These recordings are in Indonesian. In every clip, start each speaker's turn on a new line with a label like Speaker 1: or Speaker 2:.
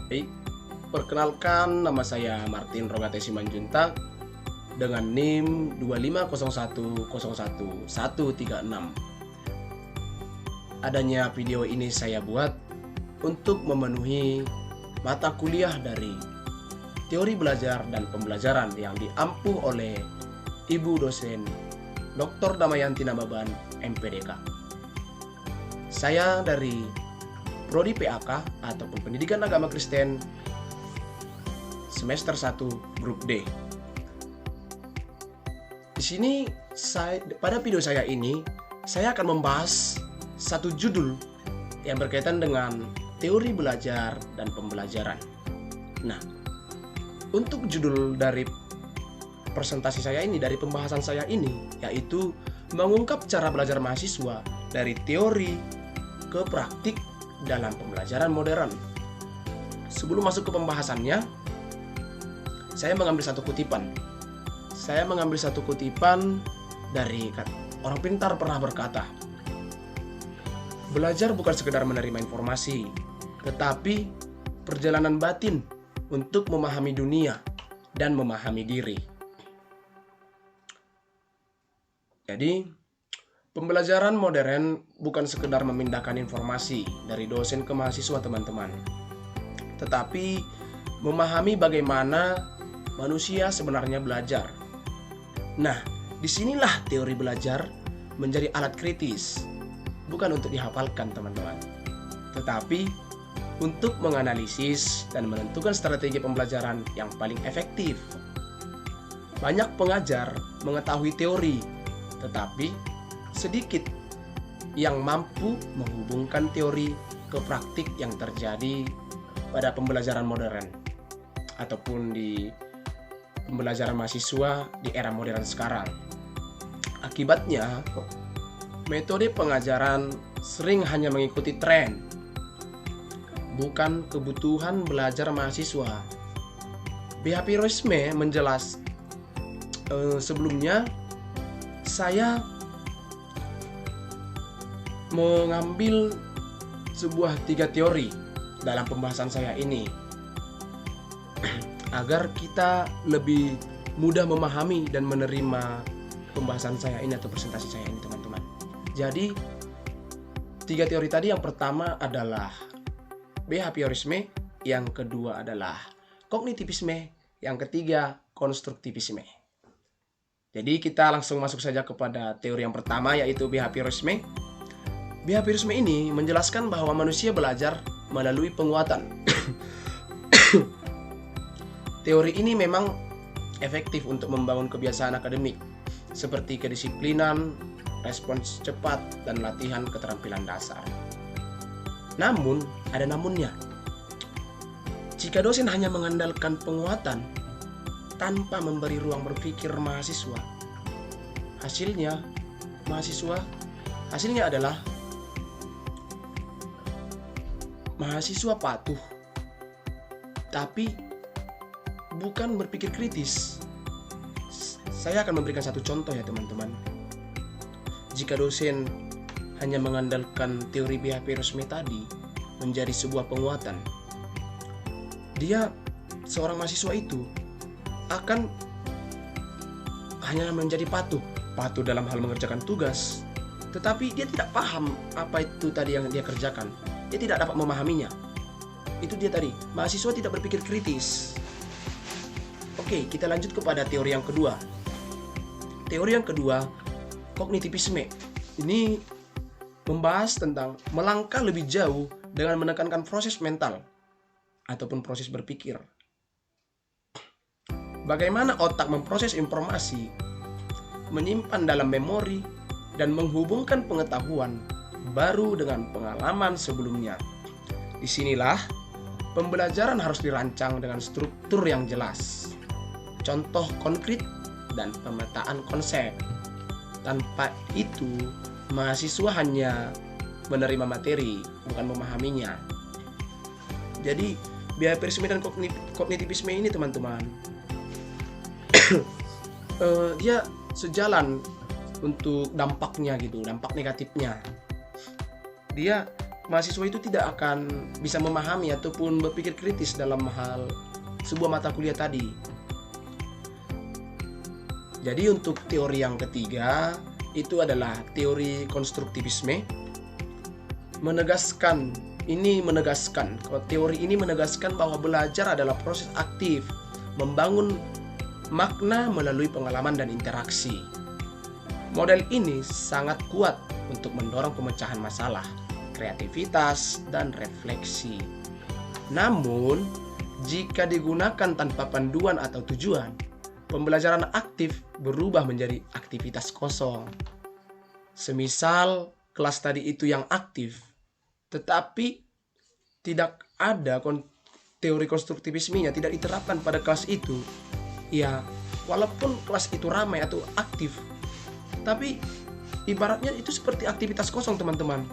Speaker 1: Baik, perkenalkan nama saya Martin Rogate Simanjuntak dengan NIM 250101136. Adanya video ini saya buat untuk memenuhi mata kuliah dari teori belajar dan pembelajaran yang diampuh oleh Ibu dosen Dr. Damayanti Nababan, MPDK. Saya dari Prodi PAK ataupun Pendidikan Agama Kristen semester 1 grup D. Di sini pada video saya ini saya akan membahas satu judul yang berkaitan dengan teori belajar dan pembelajaran. Nah, untuk judul dari presentasi saya ini, dari pembahasan saya ini, yaitu mengungkap cara belajar mahasiswa dari teori ke praktik dalam pembelajaran modern. Sebelum masuk ke pembahasannya, saya mengambil satu kutipan. Dari orang pintar pernah berkata, belajar bukan sekedar menerima informasi, tetapi perjalanan batin untuk memahami dunia dan memahami diri. Jadi, pembelajaran modern bukan sekedar memindahkan informasi dari dosen ke mahasiswa, teman-teman, tetapi memahami bagaimana manusia sebenarnya belajar. Nah, disinilah teori belajar menjadi alat kritis, bukan untuk dihafalkan, teman-teman, tetapi untuk menganalisis dan menentukan strategi pembelajaran yang paling efektif. Banyak pengajar mengetahui teori, tetapi sedikit yang mampu menghubungkan teori ke praktik yang terjadi pada pembelajaran modern ataupun di pembelajaran mahasiswa di era modern sekarang. Akibatnya, metode pengajaran sering hanya mengikuti tren, bukan kebutuhan belajar mahasiswa. BHP Roisme menjelas sebelumnya saya mengambil sebuah 3 teori dalam pembahasan saya ini agar kita lebih mudah memahami dan menerima pembahasan saya ini atau presentasi saya ini, teman-teman. Jadi 3 teori tadi, yang pertama adalah behaviorisme, yang kedua adalah kognitivisme, yang ketiga konstruktivisme. Jadi kita langsung masuk saja kepada teori yang pertama, yaitu behaviorisme. Behaviorisme ini menjelaskan bahwa manusia belajar melalui penguatan. Teori ini memang efektif untuk membangun kebiasaan akademik seperti kedisiplinan, respons cepat, dan latihan keterampilan dasar. Namun, ada namunnya. Jika dosen hanya mengandalkan penguatan tanpa memberi ruang berpikir mahasiswa, hasilnya adalah mahasiswa patuh, tapi bukan berpikir kritis. Saya akan memberikan satu contoh ya, teman-teman. Jika dosen hanya mengandalkan teori behaviorisme tadi menjadi sebuah penguatan, seorang mahasiswa itu akan hanya menjadi patuh dalam hal mengerjakan tugas, tetapi dia tidak paham apa itu tadi yang dia kerjakan. Dia tidak dapat memahaminya. Itu dia tadi, mahasiswa tidak berpikir kritis. Oke, kita lanjut kepada teori yang kedua. Teori yang kedua, kognitivisme. Ini membahas tentang melangkah lebih jauh dengan menekankan proses mental ataupun proses berpikir. Bagaimana otak memproses informasi, menyimpan dalam memori, dan menghubungkan pengetahuan baru dengan pengalaman sebelumnya. Disinilah pembelajaran harus dirancang dengan struktur yang jelas, contoh konkret, dan pemetaan konsep. Tanpa itu, mahasiswa hanya menerima materi, bukan memahaminya. Jadi, behaviorisme dan kognitivisme ini, teman-teman, dia sejalan untuk dampaknya gitu, dampak negatifnya. Dia mahasiswa itu tidak akan bisa memahami ataupun berpikir kritis dalam hal sebuah mata kuliah tadi. Jadi untuk teori yang ketiga itu adalah teori konstruktivisme. Teori ini menegaskan bahwa belajar adalah proses aktif, membangun makna melalui pengalaman dan interaksi. Model ini sangat kuat untuk mendorong pemecahan masalah, kreativitas, dan refleksi. Namun, jika digunakan tanpa panduan atau tujuan, pembelajaran aktif berubah menjadi aktivitas kosong. Semisal kelas tadi itu yang aktif, tetapi tidak ada teori konstruktivismenya, tidak diterapkan pada kelas itu. Ya, walaupun kelas itu ramai atau aktif, tapi ibaratnya itu seperti aktivitas kosong, teman-teman.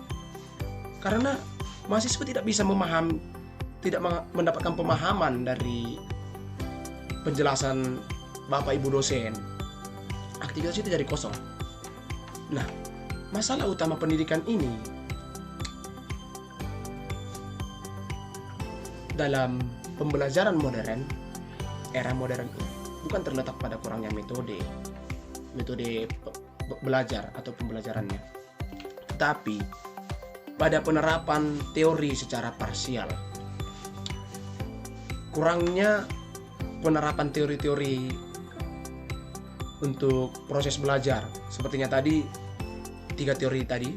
Speaker 1: Karena mahasiswa tidak bisa tidak mendapatkan pemahaman dari penjelasan Bapak Ibu dosen. Aktivitas itu jadi kosong. Nah, masalah utama pendidikan ini dalam pembelajaran modern, era modern ini bukan terletak pada kurangnya metode belajar atau pembelajarannya, tapi pada penerapan teori secara parsial. Kurangnya penerapan teori-teori untuk proses belajar, sepertinya tadi 3 teori tadi.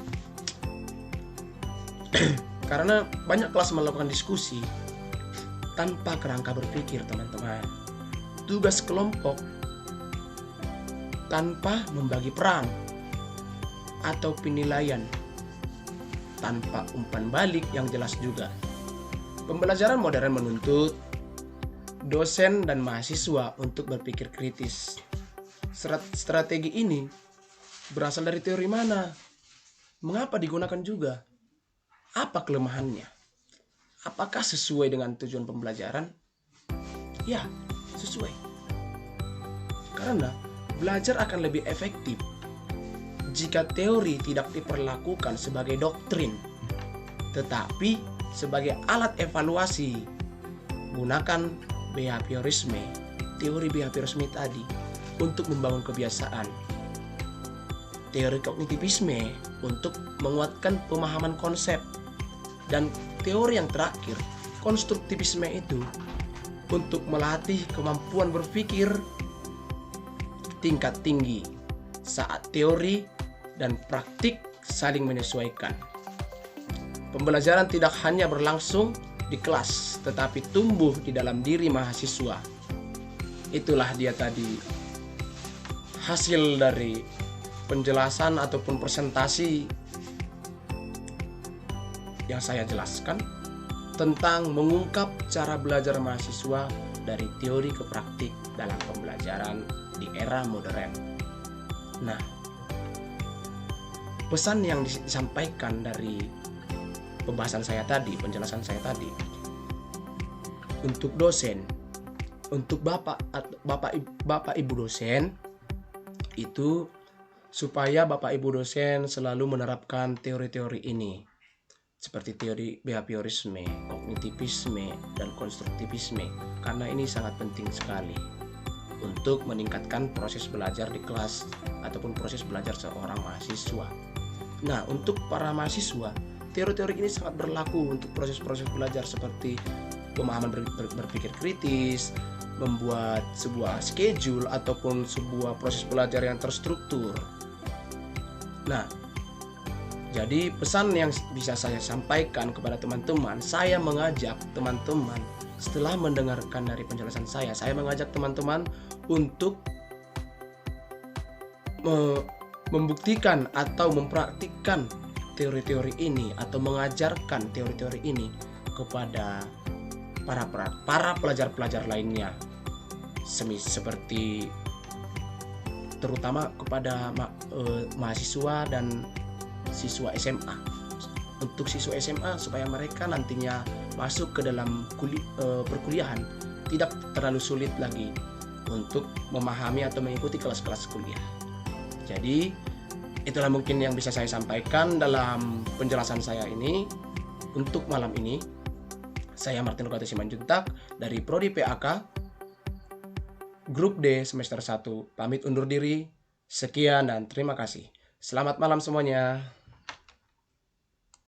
Speaker 1: Karena banyak kelas melakukan diskusi tanpa kerangka berpikir, teman-teman. Tugas kelompok tanpa membagi peran atau penilaian, tanpa umpan balik yang jelas juga. Pembelajaran modern menuntut dosen dan mahasiswa untuk berpikir kritis. Strategi ini berasal dari teori mana? Mengapa digunakan juga? Apa kelemahannya? Apakah sesuai dengan tujuan pembelajaran? Ya, sesuai. Karena belajar akan lebih efektif jika teori tidak diperlakukan sebagai doktrin, tetapi sebagai alat evaluasi. Gunakan behaviorisme, teori behaviorisme tadi, untuk membangun kebiasaan. Teori kognitivisme untuk menguatkan pemahaman konsep. Dan teori yang terakhir, konstruktivisme itu untuk melatih kemampuan berpikir tingkat tinggi saat teori dan praktik saling menyesuaikan. Pembelajaran tidak hanya berlangsung di kelas, tetapi tumbuh di dalam diri mahasiswa. Itulah dia tadi hasil dari penjelasan ataupun presentasi yang saya jelaskan tentang mengungkap cara belajar mahasiswa dari teori ke praktik dalam pembelajaran di era modern. Nah, pesan yang disampaikan dari pembahasan saya tadi, penjelasan saya tadi, untuk dosen, untuk bapak ibu dosen, itu supaya bapak ibu dosen selalu menerapkan teori-teori ini, seperti teori behaviorisme, kognitivisme, dan konstruktivisme, karena ini sangat penting sekali untuk meningkatkan proses belajar di kelas ataupun proses belajar seorang mahasiswa. Nah, untuk para mahasiswa, teori-teori ini sangat berlaku untuk proses-proses belajar seperti pemahaman berpikir kritis, membuat sebuah schedule ataupun sebuah proses belajar yang terstruktur. Nah, jadi pesan yang bisa saya sampaikan kepada teman-teman, saya mengajak teman-teman setelah mendengarkan dari penjelasan saya mengajak teman-teman untuk membuktikan atau mempraktikkan teori-teori ini atau mengajarkan teori-teori ini kepada para pelajar-pelajar lainnya, seperti terutama kepada mahasiswa dan siswa SMA. Untuk siswa SMA supaya mereka nantinya masuk ke dalam perkuliahan tidak terlalu sulit lagi untuk memahami atau mengikuti kelas-kelas kuliah. Jadi itulah mungkin yang bisa saya sampaikan dalam penjelasan saya ini. untuk malam ini, saya Martin Rukata Simanjuntak dari Prodi PAK Grup D semester 1 pamit undur diri. Sekian dan terima kasih. Selamat malam semuanya.